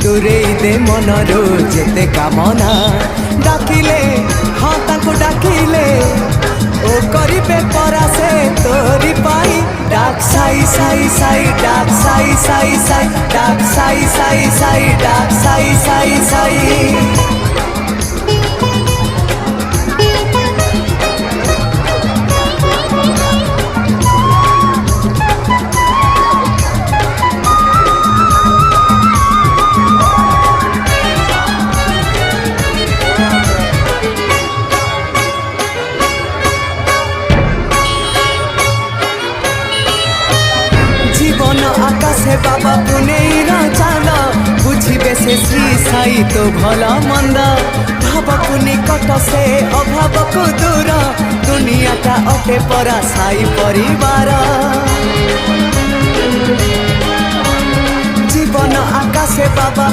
दूरेई दे मनरू जेते कामना डाकिले हाँ ताको डाकिले ओ करिबे परासे तोरी पाई डाक साई साई साई डाक साई साई साई डाक साई साई साई डाक साई साई साई आकाशे बाबा पुनेर चांद बुझे से श्री साई तो भला मंद भाव को निकट से अभाव को दूर दुनिया का अटे परा साई परिवार जीवन आकाशे बाबा।